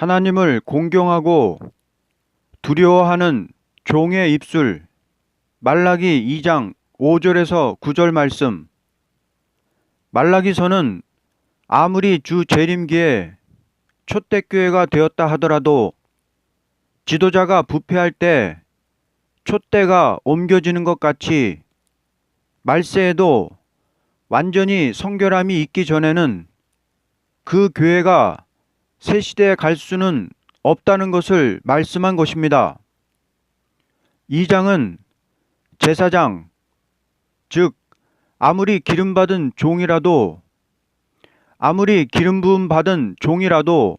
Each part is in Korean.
하나님을 공경하고 두려워하는 종의 입술. 말라기 2장 5절에서 9절 말씀. 말라기서는 아무리 주 재림기에 촛대교회가 되었다 하더라도 지도자가 부패할 때 촛대가 옮겨지는 것 같이 말세에도 완전히 성결함이 있기 전에는 그 교회가 새 시대에 갈 수는 없다는 것을 말씀한 것입니다. 이 장은 제사장, 즉 아무리 기름 부음 받은 종이라도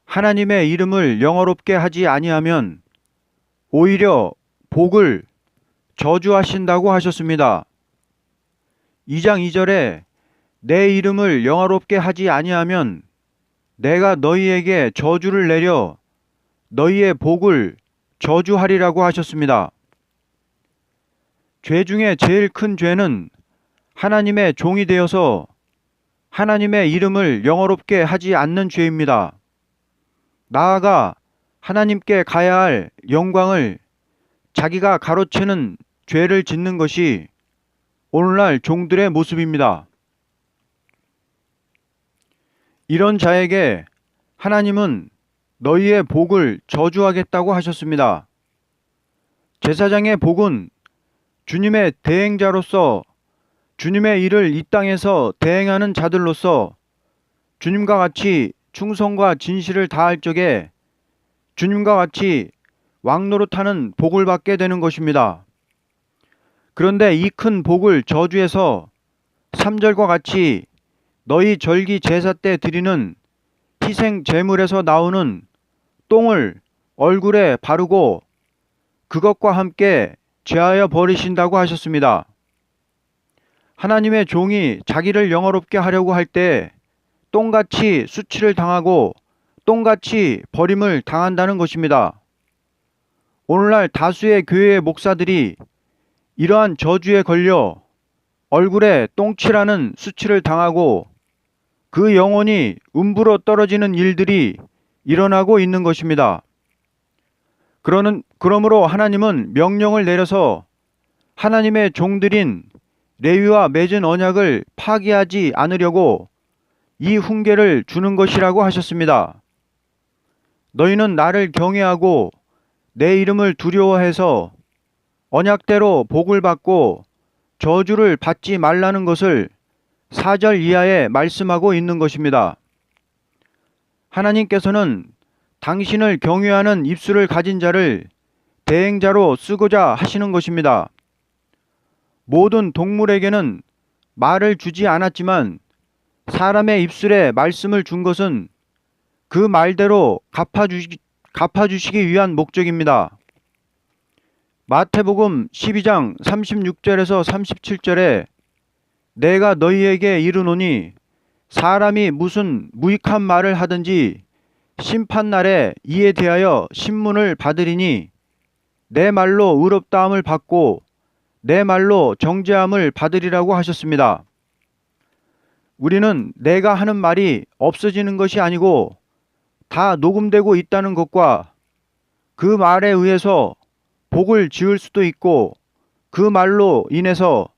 하나님의 이름을 영어롭게 하지 아니하면 오히려 복을 저주하신다고 하셨습니다. 2장 2절에 내 이름을 영화롭게 하지 아니하면 내가 너희에게 저주를 내려 너희의 복을 저주하리라고 하셨습니다. 죄 중에 제일 큰 죄는 하나님의 종이 되어서 하나님의 이름을 영어롭게 하지 않는 죄입니다. 나아가 하나님께 가야 할 영광을 자기가 가로채는 죄를 짓는 것이 오늘날 종들의 모습입니다. 이런 자에게 하나님은 너희의 복을 저주하겠다고 하셨습니다. 제사장의 복은 주님의 대행자로서 주님의 일을 이 땅에서 대행하는 자들로서 주님과 같이 충성과 진실을 다할 적에 주님과 같이 왕노릇하는 복을 받게 되는 것입니다. 그런데 이 큰 복을 저주해서 3절과 같이 너희 절기 제사 때 드리는 희생 제물에서 나오는 똥을 얼굴에 바르고 그것과 함께 죄하여 버리신다고 하셨습니다. 하나님의 종이 자기를 영화롭게 하려고 할 때 똥같이 수치를 당하고 똥같이 버림을 당한다는 것입니다. 오늘날 다수의 교회의 목사들이 이러한 저주에 걸려 얼굴에 똥칠하는 수치를 당하고 그 영혼이 음부로 떨어지는 일들이 일어나고 있는 것입니다. 그러므로 하나님은 명령을 내려서 하나님의 종들인 레위와 맺은 언약을 파기하지 않으려고 이 훈계를 주는 것이라고 하셨습니다. 너희는 나를 경외하고 내 이름을 두려워해서 언약대로 복을 받고 저주를 받지 말라는 것을 4절 이하에 말씀하고 있는 것입니다. 하나님께서는 당신을 경외하는 입술을 가진 자를 대행자로 쓰고자 하시는 것입니다. 모든 동물에게는 말을 주지 않았지만 사람의 입술에 말씀을 준 것은 그 말대로 갚아주시기 위한 목적입니다. 마태복음 12장 36절에서 37절에 내가 너희에게 이르노니 사람이 무슨 무익한 말을 하든지 심판날에 이에 대하여 신문을 받으리니 내 말로 의롭다함을 받고 내 말로 정죄함을 받으리라고 하셨습니다. 우리는 내가 하는 말이 없어지는 것이 아니고 다 녹음되고 있다는 것과 그 말에 의해서 복을 지을 수도 있고 그 말로 인해서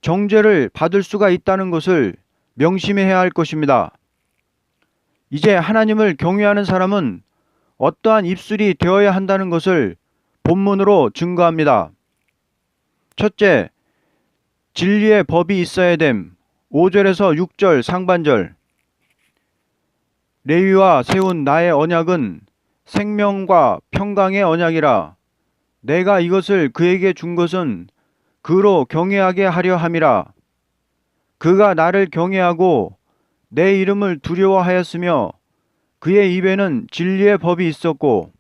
정죄를 받을 수가 있다는 것을 명심해야 할 것입니다. 이제 하나님을 경외하는 사람은 어떠한 입술이 되어야 한다는 것을 본문으로 증거합니다. 첫째, 진리의 법이 있어야 됨. 5절에서 6절 상반절. 레위와 세운 나의 언약은 생명과 평강의 언약이라. 내가 이것을 그에게 준 것은 그로 경외하게 하려 함이라. 그가 나를 경외하고 내 이름을 두려워하였으며 그의 입에는 진리의 법이 있었고.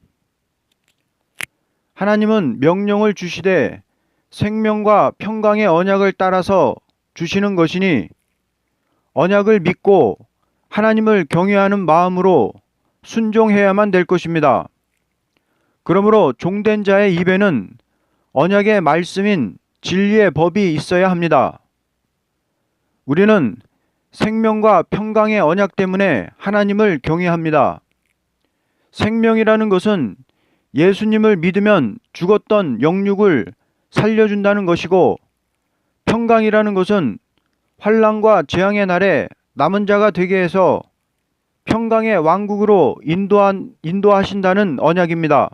하나님은 명령을 주시되 생명과 평강의 언약을 따라서 주시는 것이니 언약을 믿고 하나님을 경외하는 마음으로 순종해야만 될 것입니다. 그러므로 종된 자의 입에는 언약의 말씀인 진리의 법이 있어야 합니다. 우리는 생명과 평강의 언약 때문에 하나님을 경외합니다. 생명이라는 것은 예수님을 믿으면 죽었던 영육을 살려준다는 것이고, 평강이라는 것은 환난과 재앙의 날에 남은 자가 되게 해서 평강의 왕국으로 인도하신다는 언약입니다.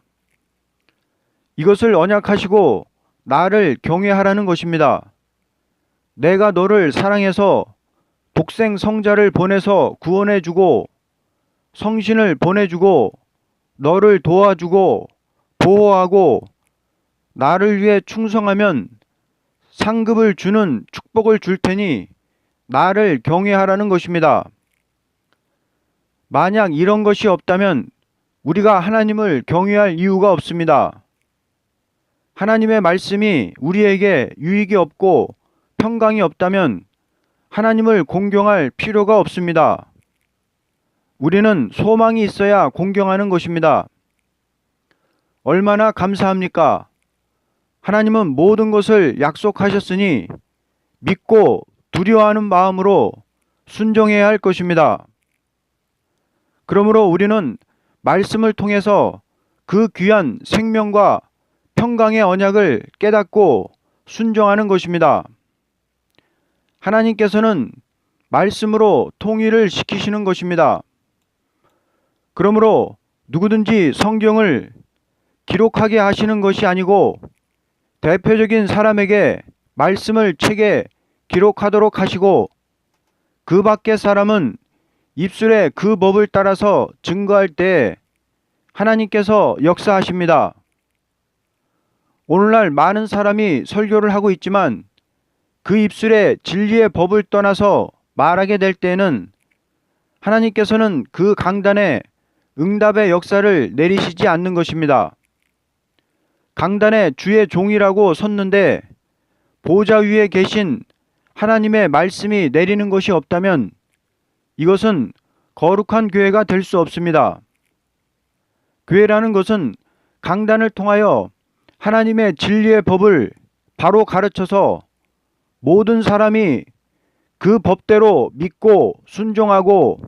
이것을 언약하시고 나를 경외하라는 것입니다. 내가 너를 사랑해서 독생 성자를 보내서 구원해주고 성신을 보내주고 너를 도와주고 보호하고 나를 위해 충성하면 상급을 주는 축복을 줄 테니 나를 경외하라는 것입니다. 만약 이런 것이 없다면 우리가 하나님을 경외할 이유가 없습니다. 하나님의 말씀이 우리에게 유익이 없고 평강이 없다면 하나님을 공경할 필요가 없습니다. 우리는 소망이 있어야 공경하는 것입니다. 얼마나 감사합니까? 하나님은 모든 것을 약속하셨으니 믿고 두려워하는 마음으로 순종해야 할 것입니다. 그러므로 우리는 말씀을 통해서 그 귀한 생명과 평강의 언약을 깨닫고 순종하는 것입니다. 하나님께서는 말씀으로 통일을 시키시는 것입니다. 그러므로 누구든지 성경을 기록하게 하시는 것이 아니고 대표적인 사람에게 말씀을 책에 기록하도록 하시고 그 밖의 사람은 입술에 그 법을 따라서 증거할 때 하나님께서 역사하십니다. 오늘날 많은 사람이 설교를 하고 있지만 그 입술에 진리의 법을 떠나서 말하게 될 때에는 하나님께서는 그 강단에 응답의 역사를 내리시지 않는 것입니다. 강단에 주의 종이라고 섰는데 보좌 위에 계신 하나님의 말씀이 내리는 것이 없다면 이것은 거룩한 교회가 될 수 없습니다. 교회라는 것은 강단을 통하여 하나님의 진리의 법을 바로 가르쳐서 모든 사람이 그 법대로 믿고 순종하고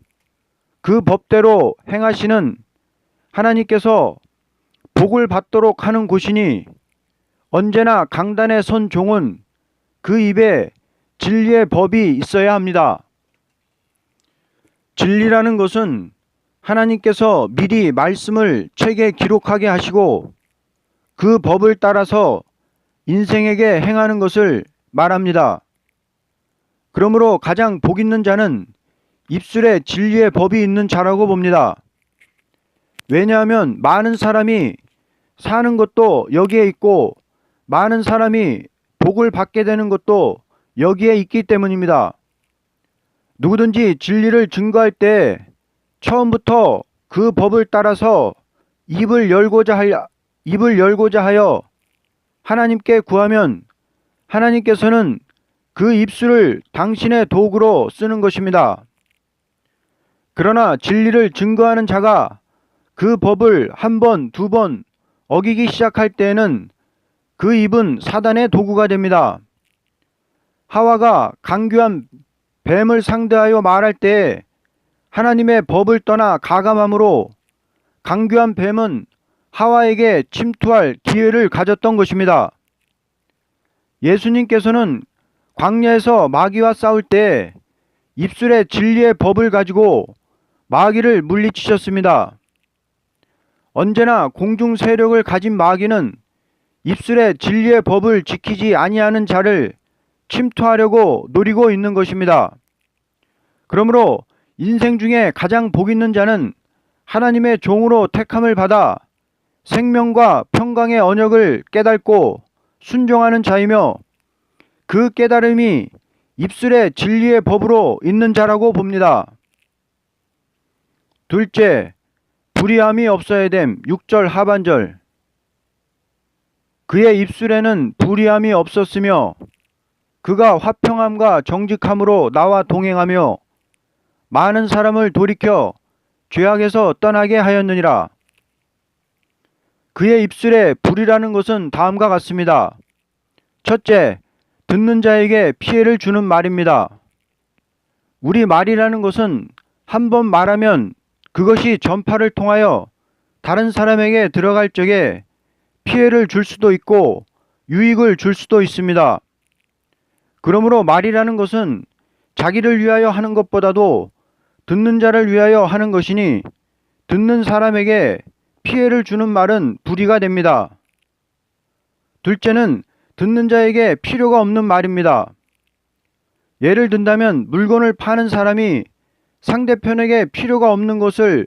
그 법대로 행하시는 하나님께서 복을 받도록 하는 곳이니 언제나 강단에 선 종은 그 입에 진리의 법이 있어야 합니다. 진리라는 것은 하나님께서 미리 말씀을 책에 기록하게 하시고 그 법을 따라서 인생에게 행하는 것을 말합니다. 그러므로 가장 복 있는 자는 입술에 진리의 법이 있는 자라고 봅니다. 왜냐하면 많은 사람이 사는 것도 여기에 있고 많은 사람이 복을 받게 되는 것도 여기에 있기 때문입니다. 누구든지 진리를 증거할 때 처음부터 그 법을 따라서 입을 열고자 하여 하나님께 구하면 하나님께서는 그 입술을 당신의 도구로 쓰는 것입니다. 그러나 진리를 증거하는 자가 그 법을 한 번, 두 번 어기기 시작할 때에는 그 입은 사단의 도구가 됩니다. 하와가 강교한 뱀을 상대하여 말할 때 하나님의 법을 떠나 가감함으로 강교한 뱀은 하와에게 침투할 기회를 가졌던 것입니다. 예수님께서는 광야에서 마귀와 싸울 때 입술에 진리의 법을 가지고 마귀를 물리치셨습니다. 언제나 공중 세력을 가진 마귀는 입술에 진리의 법을 지키지 아니하는 자를 침투하려고 노리고 있는 것입니다. 그러므로 인생 중에 가장 복 있는 자는 하나님의 종으로 택함을 받아 생명과 평강의 언약을 깨닫고 순종하는 자이며 그 깨달음이 입술에 진리의 법으로 있는 자라고 봅니다. 둘째, 불의함이 없어야 됨. 6절 하반절. 그의 입술에는 불의함이 없었으며 그가 화평함과 정직함으로 나와 동행하며 많은 사람을 돌이켜 죄악에서 떠나게 하였느니라. 그의 입술에 불이라는 것은 다음과 같습니다. 첫째, 듣는 자에게 피해를 주는 말입니다. 우리 말이라는 것은 한 번 말하면 그것이 전파를 통하여 다른 사람에게 들어갈 적에 피해를 줄 수도 있고 유익을 줄 수도 있습니다. 그러므로 말이라는 것은 자기를 위하여 하는 것보다도 듣는 자를 위하여 하는 것이니 듣는 사람에게 피해를 주는 말은 불의가 됩니다. 둘째는 듣는 자에게 필요가 없는 말입니다. 예를 든다면 물건을 파는 사람이 상대편에게 필요가 없는 것을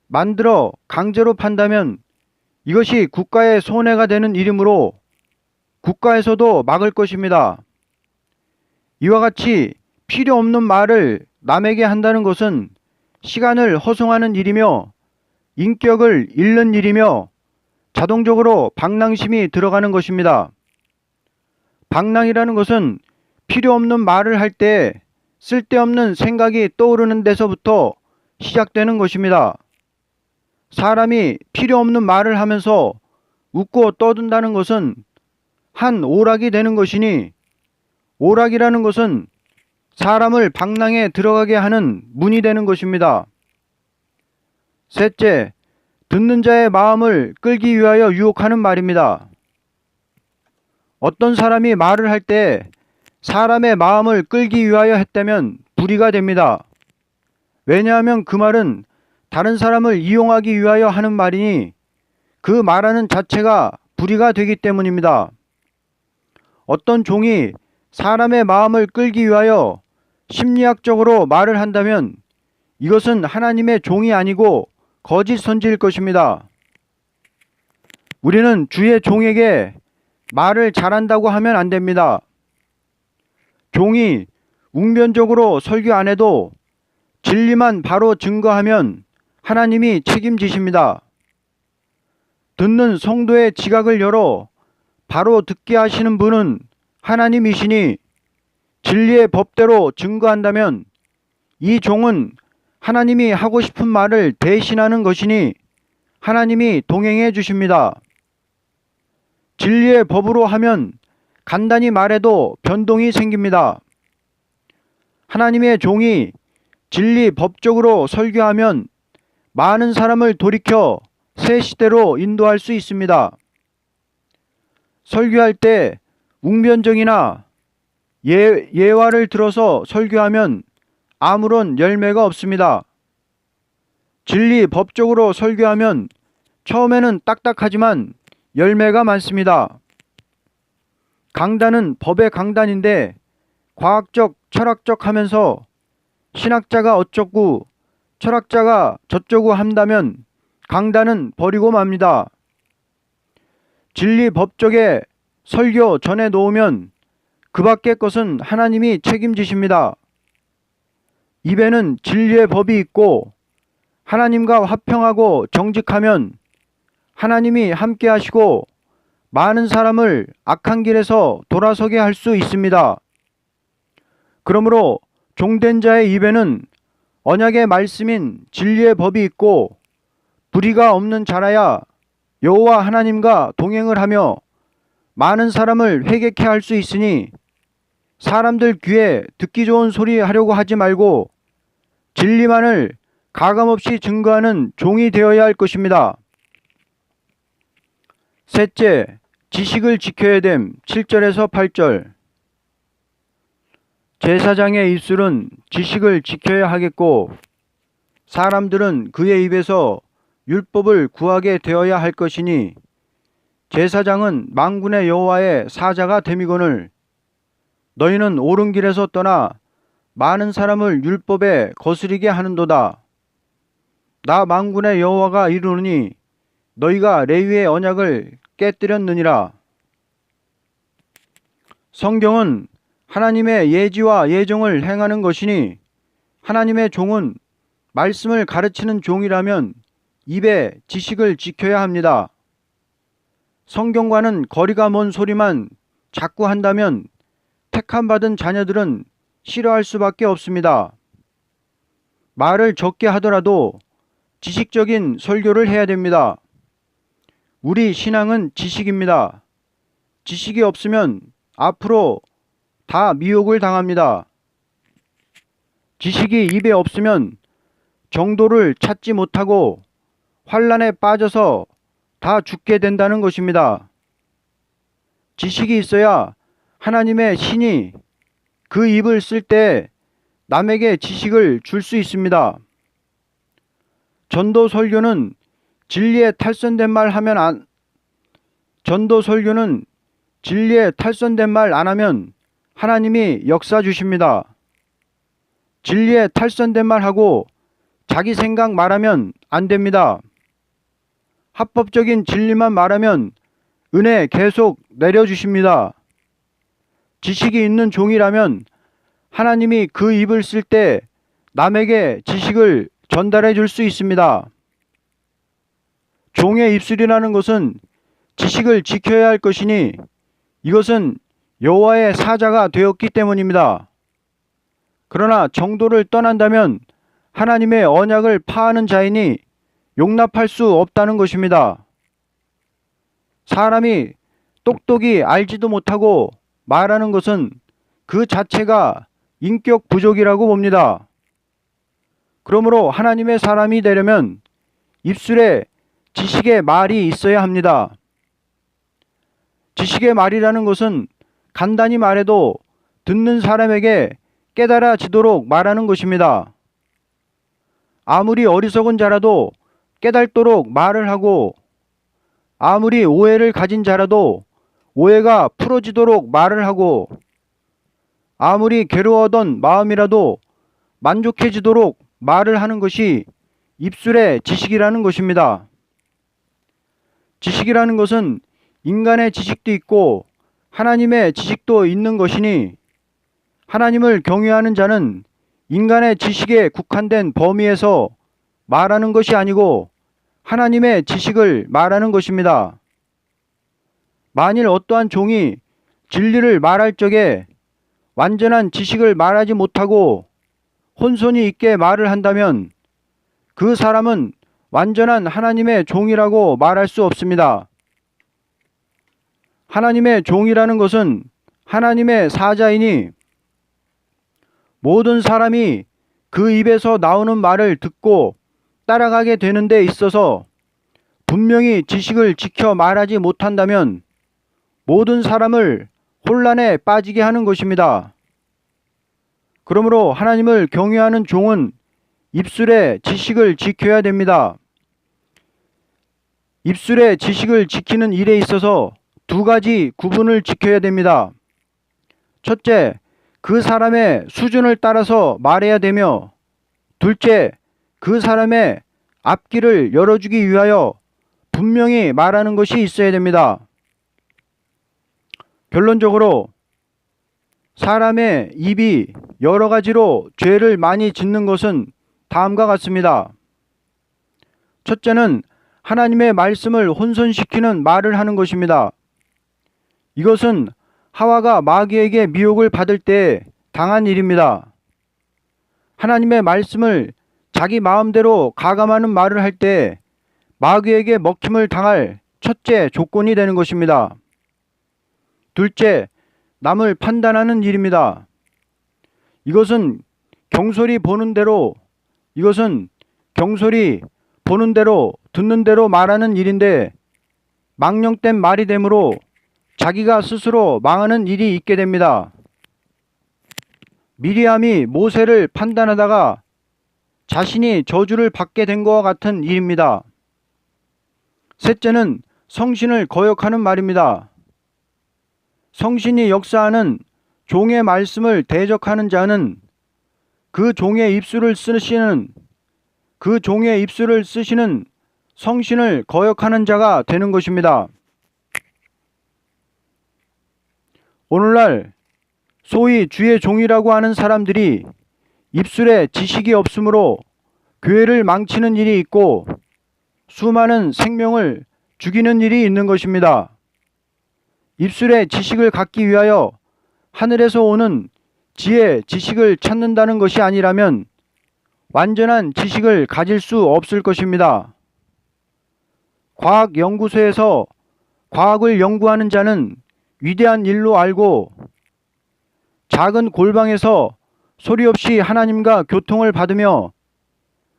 만들어 강제로 판다면 이것이 국가의 손해가 되는 일이므로 국가에서도 막을 것입니다. 이와 같이 필요 없는 말을 남에게 한다는 것은 시간을 허송하는 일이며 인격을 잃는 일이며 자동적으로 방랑심이 들어가는 것입니다. 방랑이라는 것은 필요 없는 말을 할 때 쓸데없는 생각이 떠오르는 데서부터 시작되는 것입니다. 사람이 필요 없는 말을 하면서 웃고 떠든다는 것은 한 오락이 되는 것이니 오락이라는 것은 사람을 방랑에 들어가게 하는 문이 되는 것입니다. 셋째, 듣는 자의 마음을 끌기 위하여 유혹하는 말입니다. 어떤 사람이 말을 할 때 사람의 마음을 끌기 위하여 했다면 불의가 됩니다. 왜냐하면 그 말은 다른 사람을 이용하기 위하여 하는 말이니 그 말하는 자체가 불의가 되기 때문입니다. 어떤 종이 사람의 마음을 끌기 위하여 심리학적으로 말을 한다면 이것은 하나님의 종이 아니고 거짓 선지일 것입니다. 우리는 주의 종에게 말을 잘한다고 하면 안 됩니다. 종이 웅변적으로 설교 안 해도 진리만 바로 증거하면 하나님이 책임지십니다. 듣는 성도의 지각을 열어 바로 듣게 하시는 분은 하나님이시니 진리의 법대로 증거한다면 이 종은 하나님이 하고 싶은 말을 대신하는 것이니 하나님이 동행해 주십니다. 진리의 법으로 하면 간단히 말해도 변동이 생깁니다. 하나님의 종이 진리 법적으로 설교하면 많은 사람을 돌이켜 새 시대로 인도할 수 있습니다. 설교할 때 웅변정이나 예화를 들어서 설교하면 아무런 열매가 없습니다. 진리 법적으로 설교하면 처음에는 딱딱하지만 열매가 많습니다. 강단은 법의 강단인데 과학적, 철학적 하면서 신학자가 어쩌고 철학자가 저쩌고 한다면 강단은 버리고 맙니다. 진리 법적에 설교 전해 놓으면 그 밖의 것은 하나님이 책임지십니다. 입에는 진리의 법이 있고 하나님과 화평하고 정직하면 하나님이 함께 하시고 많은 사람을 악한 길에서 돌아서게 할 수 있습니다. 그러므로 종된 자의 입에는 언약의 말씀인 진리의 법이 있고 불의가 없는 자라야 여호와 하나님과 동행을 하며 많은 사람을 회개케 할 수 있으니 사람들 귀에 듣기 좋은 소리 하려고 하지 말고 진리만을 가감없이 증거하는 종이 되어야 할 것입니다. 셋째, 지식을 지켜야 됨. 7절에서 8절. 제사장의 입술은 지식을 지켜야 하겠고 사람들은 그의 입에서 율법을 구하게 되어야 할 것이니 제사장은 만군의 여호와의 사자가 됨이거늘 너희는 옳은 길에서 떠나 많은 사람을 율법에 거스리게 하는도다. 나 만군의 여호와가 이르노니 너희가 레위의 언약을 깨뜨렸느니라. 성경은 하나님의 예지와 예정을 행하는 것이니 하나님의 종은 말씀을 가르치는 종이라면 입에 지식을 지켜야 합니다. 성경과는 거리가 먼 소리만 자꾸 한다면 택함받은 자녀들은 싫어할 수밖에 없습니다. 말을 적게 하더라도 지식적인 설교를 해야 됩니다. 우리 신앙은 지식입니다. 지식이 없으면 앞으로 다 미혹을 당합니다. 지식이 입에 없으면 정도를 찾지 못하고 환란에 빠져서 다 죽게 된다는 것입니다. 지식이 있어야 하나님의 신이 그 입을 쓸 때 남에게 지식을 줄 수 있습니다. 전도 설교는 진리에 탈선된 말 안 하면 하나님이 역사 주십니다. 진리에 탈선된 말 하고 자기 생각 말하면 안 됩니다. 합법적인 진리만 말하면 은혜 계속 내려주십니다. 지식이 있는 종이라면 하나님이 그 입을 쓸 때 남에게 지식을 전달해 줄 수 있습니다. 종의 입술이라는 것은 지식을 지켜야 할 것이니 이것은 여호와의 사자가 되었기 때문입니다. 그러나 정도를 떠난다면 하나님의 언약을 파하는 자이니 용납할 수 없다는 것입니다. 사람이 똑똑히 알지도 못하고 말하는 것은 그 자체가 인격 부족이라고 봅니다. 그러므로 하나님의 사람이 되려면 입술에 지식의 말이 있어야 합니다. 지식의 말이라는 것은 간단히 말해도 듣는 사람에게 깨달아지도록 말하는 것입니다. 아무리 어리석은 자라도 깨달도록 말을 하고 아무리 오해를 가진 자라도 오해가 풀어지도록 말을 하고 아무리 괴로워하던 마음이라도 만족해지도록 말을 하는 것이 입술의 지식이라는 것입니다. 지식이라는 것은 인간의 지식도 있고 하나님의 지식도 있는 것이니 하나님을 경외하는 자는 인간의 지식에 국한된 범위에서 말하는 것이 아니고 하나님의 지식을 말하는 것입니다. 만일 어떠한 종이 진리를 말할 적에 완전한 지식을 말하지 못하고 혼선이 있게 말을 한다면 그 사람은 완전한 하나님의 종이라고 말할 수 없습니다. 하나님의 종이라는 것은 하나님의 사자이니 모든 사람이 그 입에서 나오는 말을 듣고 따라가게 되는 데 있어서 분명히 지식을 지켜 말하지 못한다면 모든 사람을 혼란에 빠지게 하는 것입니다. 그러므로 하나님을 경외하는 종은 입술의 지식을 지켜야 됩니다. 입술의 지식을 지키는 일에 있어서 두 가지 구분을 지켜야 됩니다. 첫째, 그 사람의 수준을 따라서 말해야 되며 둘째, 그 사람의 앞길을 열어주기 위하여 분명히 말하는 것이 있어야 됩니다. 결론적으로 사람의 입이 여러 가지로 죄를 많이 짓는 것은 다음과 같습니다. 첫째는 하나님의 말씀을 혼선시키는 말을 하는 것입니다. 이것은 하와가 마귀에게 미혹을 받을 때 당한 일입니다. 하나님의 말씀을 자기 마음대로 가감하는 말을 할 때 마귀에게 먹힘을 당할 첫째 조건이 되는 것입니다. 둘째, 남을 판단하는 일입니다. 이것은 경솔히 보는 대로 듣는 대로 말하는 일인데 망령된 말이 되므로 자기가 스스로 망하는 일이 있게 됩니다. 미리암이 모세를 판단하다가 자신이 저주를 받게 된 것과 같은 일입니다. 셋째는 성신을 거역하는 말입니다. 성신이 역사하는 종의 말씀을 대적하는 자는 그 종의 입술을 쓰시는 성신을 거역하는 자가 되는 것입니다. 오늘날 소위 주의 종이라고 하는 사람들이 입술에 지식이 없으므로 교회를 망치는 일이 있고 수많은 생명을 죽이는 일이 있는 것입니다. 입술에 지식을 갖기 위하여 하늘에서 오는 지혜, 지식을 찾는다는 것이 아니라면 완전한 지식을 가질 수 없을 것입니다. 과학연구소에서 과학을 연구하는 자는 위대한 일로 알고 작은 골방에서 소리 없이 하나님과 교통을 받으며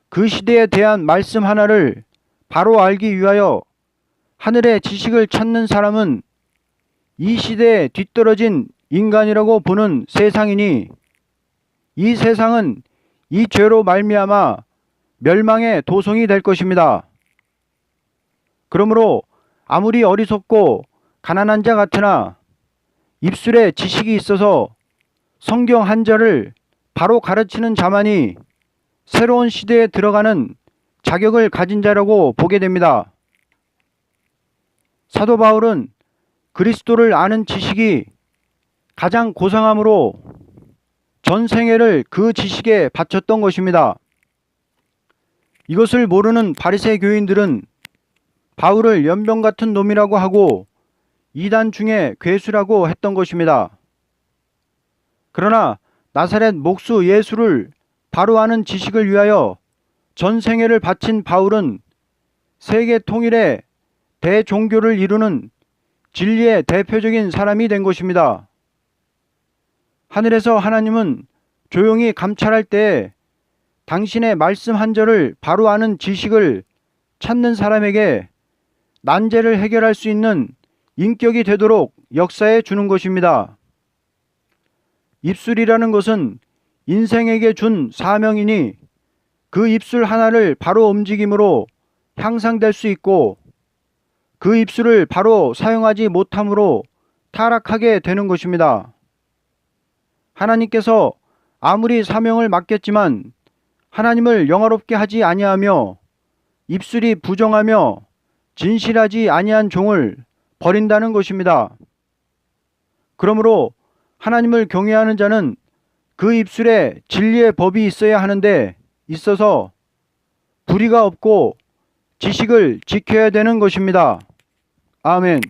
그 시대에 대한 말씀 하나를 바로 알기 위하여 하늘의 지식을 찾는 사람은 이 시대에 뒤떨어진 인간이라고 보는 세상이니 이 세상은 이 죄로 말미암아 멸망의 도성이 될 것입니다. 그러므로 아무리 어리석고 가난한 자 같으나 입술에 지식이 있어서 성경 한 절을 바로 가르치는 자만이 새로운 시대에 들어가는 자격을 가진 자라고 보게 됩니다. 사도 바울은 그리스도를 아는 지식이 가장 고상함으로 전 생애를 그 지식에 바쳤던 것입니다. 이것을 모르는 바리새 교인들은 바울을 연병 같은 놈이라고 하고 이단 중에 괴수라고 했던 것입니다. 그러나 나사렛 목수 예수를 바로 아는 지식을 위하여 전 생애를 바친 바울은 세계 통일의 대종교를 이루는 진리의 대표적인 사람이 된 것입니다. 하늘에서 하나님은 조용히 감찰할 때에 당신의 말씀 한 절을 바로 아는 지식을 찾는 사람에게 난제를 해결할 수 있는 인격이 되도록 역사해 주는 것입니다. 입술이라는 것은 인생에게 준 사명이니 그 입술 하나를 바로 움직임으로 향상될 수 있고 그 입술을 바로 사용하지 못함으로 타락하게 되는 것입니다. 하나님께서 아무리 사명을 맡겼지만 하나님을 영화롭게 하지 아니하며 입술이 부정하며 진실하지 아니한 종을 버린다는 것입니다. 그러므로 하나님을 경외하는 자는 그 입술에 진리의 법이 있어야 하는데 있어서 불의가 없고 지식을 지켜야 되는 것입니다. 아멘.